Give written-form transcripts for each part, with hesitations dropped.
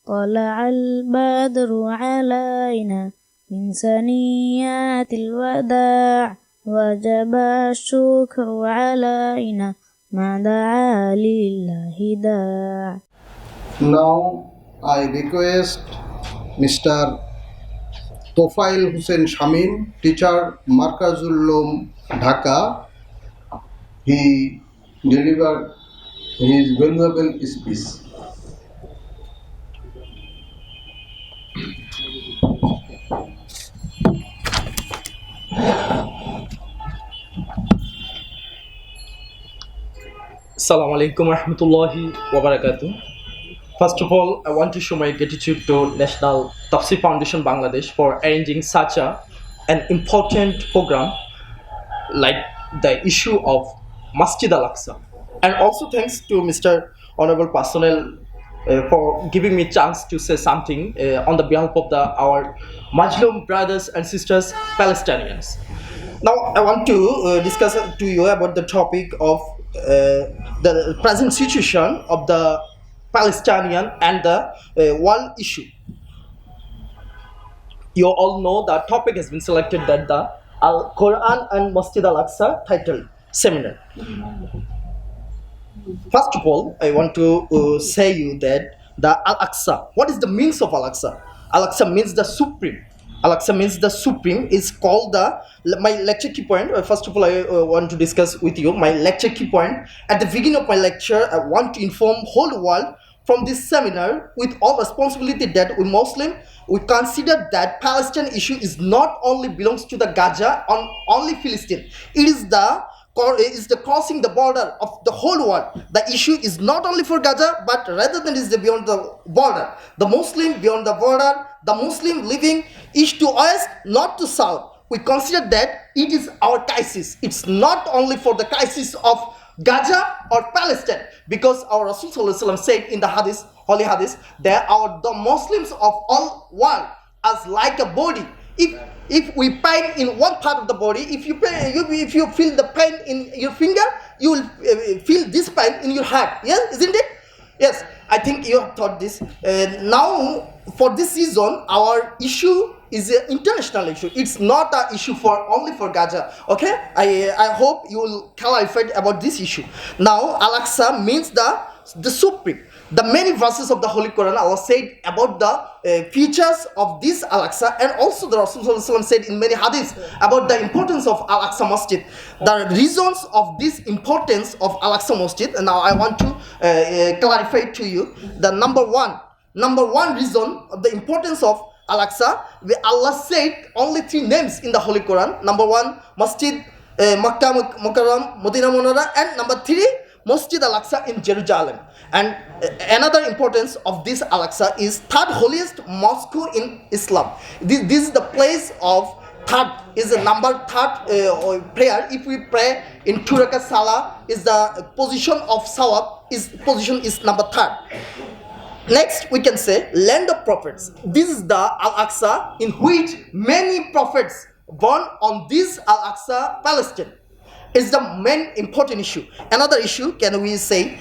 طلع البدر علينا من ثنيات الوداع وجب الشكر علينا ما دعا لله داع. Now I request Mr. Tofail Husain Shamim, teacher, Markazul Ulum, Dhaka. He delivered his valuable speech. Assalamu alaikum warahmatullahi wabarakatuh. First of all, I want to show my gratitude to National Tafsir Foundation Bangladesh for arranging such an important program like the issue of Masjid Al-Aqsa. And also thanks to Mr. Honorable Personnel for giving me chance to say something on the behalf of our Muslim brothers and sisters, Palestinians. Now I want to discuss to you about the topic of the present situation of the Palestinian and the world issue. You all know the topic has been selected that the Al-Quran and Masjid Al-Aqsa title seminar. First of all, I want to say you that the Al-Aqsa, what is the means of Al-Aqsa? Al-Aqsa means the supreme. Al-Aqsa means the supreme is called my lecture key point. First of all, I want to discuss with you my lecture key point. At the beginning of my lecture, I want to inform whole world from this seminar with all responsibility that we Muslim, we consider that Palestine issue is not only belongs to the Gaza on only Palestine. It is the crossing the border of the whole world. The issue is not only for Gaza, but rather than is the beyond the border. The Muslim beyond the border, the Muslim living east to west, north to south. We consider that it is our crisis. It's not only for the crisis of Gaza or Palestine, because our Rasul said in the Hadith, Holy Hadith, that the Muslims of all world as like a body. If we pain in one part of the body, if you feel the pain in your finger, you will feel this pain in your heart. Yes, isn't it? Yes, I think you have thought this. Now, for this season, our issue is an international issue. It's not an issue only for Gaza. Okay, I hope you will clarify about this issue. Now, Al-Aqsa means the supreme. The many verses of the Holy Quran Allah said about the features of this Al-Aqsa, and also the Rasul said in many hadiths about the importance of Al-Aqsa Masjid. The reasons of this importance of Al-Aqsa Masjid, and now I want to clarify to you the number one reason of the importance of Al-Aqsa. Allah said only three names in the Holy Quran. Number one, Masjid Makkah Mukarram, Medina Munawwara, and number three, Masjid Al-Aqsa in Jerusalem. And another importance of this Al-Aqsa is third holiest mosque in Islam. This is the place of third, is the number third prayer. If we pray in 2 rakat salah, is the position of sawab, position is number third. Next, we can say land of prophets. This is the Al-Aqsa in which many prophets born on this Al-Aqsa, Palestine. Is the main important issue. Another issue, can we say,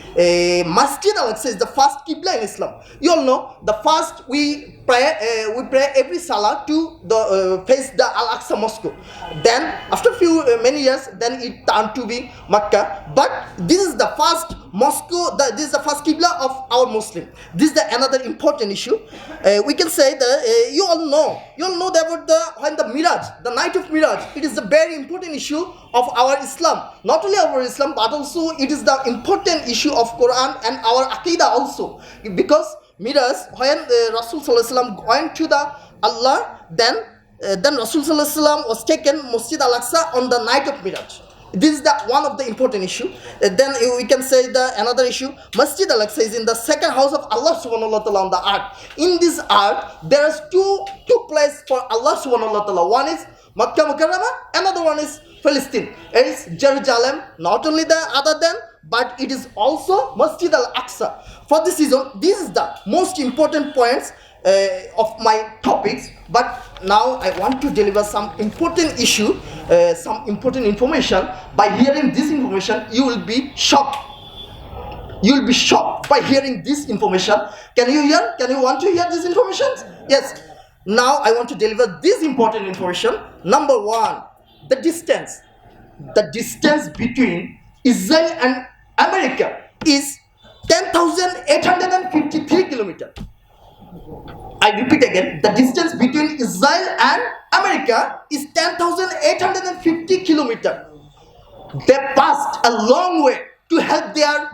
Masjid Al-Aqsa is the first Qibla in Islam. You all know, the first we pray every Salah to face the Al-Aqsa Mosque. Then, after many years, then it turned to be Makkah. But this is the first mosque, this is the first Qibla of our Muslim. This is another important issue. We can say that you all know about when the Miraj, the night of Miraj, it is a very important issue of our Islam. Not only our Islam, but also it is the important issue of Quran and our Aqidah also. Because Miraj, when Rasul went to the Allah, then Rasul was taken Masjid Al-Aqsa on the night of Miraj. This is one of the important issue. Then we can say another issue. Masjid Al-Aqsa is in the second house of Allah subhanahu wa ta'ala on the earth. In this earth, there is two places for Allah subhanahu wa ta'ala. One is Makkah Mukarramah, another one is Palestine. It is Jerusalem, not only the other than, but it is also Masjid Al-Aqsa. For this reason, this is the most important points of my topics. But now I want to deliver some important issue, some important information. By hearing this information, you will be shocked. You'll be shocked by hearing this information. Can you hear? Can you want to hear this information? Yes. Now I want to deliver this important information. Number one, the distance. The distance between Israel and America is 10,853 kilometers. I repeat again, the distance between Israel and America is 10,850 kilometers. They passed a long way to help their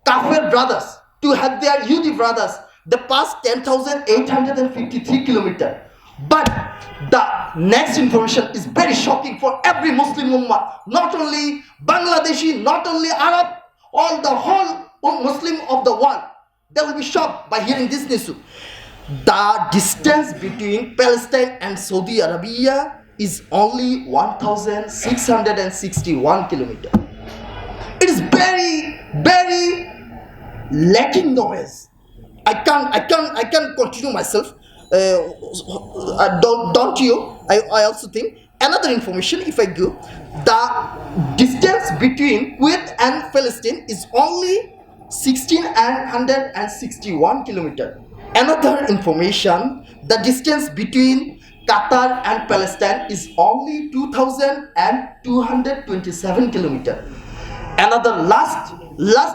Kafir brothers, to help their Yehudi brothers. They passed 10,853 kilometers. But the next information is very shocking for every Muslim ummah, not only Bangladeshi, not only Arab, all the whole Muslim of the world. They will be shocked by hearing this news. The distance between Palestine and Saudi Arabia is only 1,661 kilometers. It is very, very lacking noise. I can't continue myself. Don't you? I also think another information. If I go, the distance between Kuwait and Palestine is only 1,661 kilometers. Another information: the distance between Qatar and Palestine is only 2,227 kilometers. Another last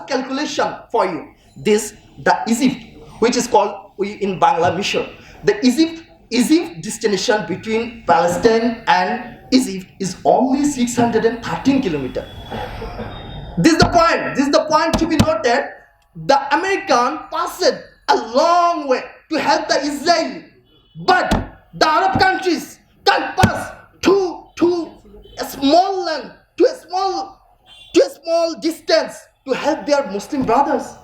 calculation for you. The Egypt, which is called in Bangla Misr. The Egypt destination between Palestine and Egypt is only 613 kilometers. This is the point. This is the point to be noted. The American passed a long way to help the Israeli, but the Arab countries can't pass to a small land, to a small distance to help their Muslim brothers.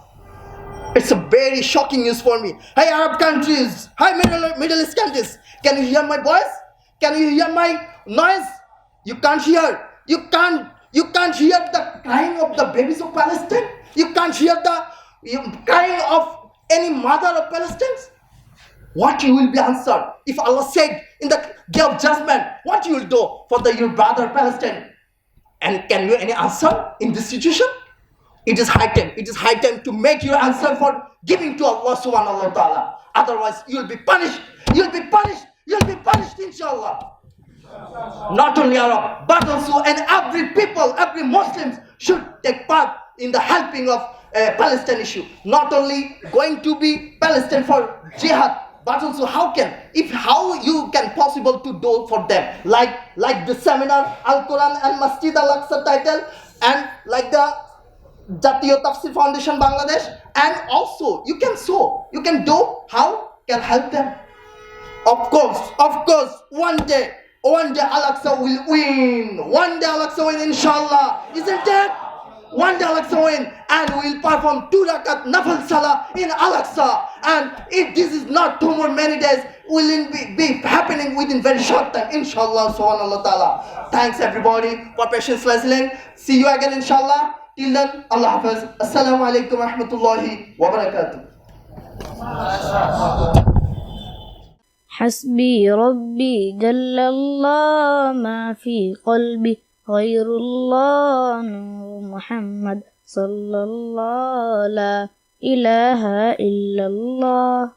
It's a very shocking news for me. Hey Arab countries, hi Middle East countries, can you hear my voice? Can you hear my noise? You can't hear. You can't hear the crying of the babies of Palestine. You can't hear the crying of any mother of Palestine. What you will be answered if Allah said in the day of judgment, what you will do for your brother Palestine? And can you any answer in this situation? It is high time. It is high time to make your answer for giving to Allah subhanahu wa ta'ala. Otherwise, you will be punished. You will be punished. You will be punished, inshallah. Not only Arab, but also and every people, every Muslims should take part in the helping of Palestine issue. Not only going to be Palestine for jihad, but also how you can possible to do for them, like the seminar Al-Quran and Masjid Al-Aqsa title, and like the Jatiyo Tafsir Foundation Bangladesh, and also you can do how can help them. Of course, one day Al-Aqsa will win. One day Al-Aqsa will win, inshallah. Isn't it? One day Al-Aqsa will win, and we will perform 2 rakat nafal salah in Al-Aqsa. And if this is not 2 more many days, will be happening within very short time, inshallah subhanahu wa ta'ala. Thanks everybody for patience listening. See you again, inshallah. Till then, Allah Hafiz. Assalamu alaikum wa rahmatullahi wa barakatuh. حسبي ربي جل الله ما في قلبي غير الله نور محمد صلى الله لا إله إلا الله.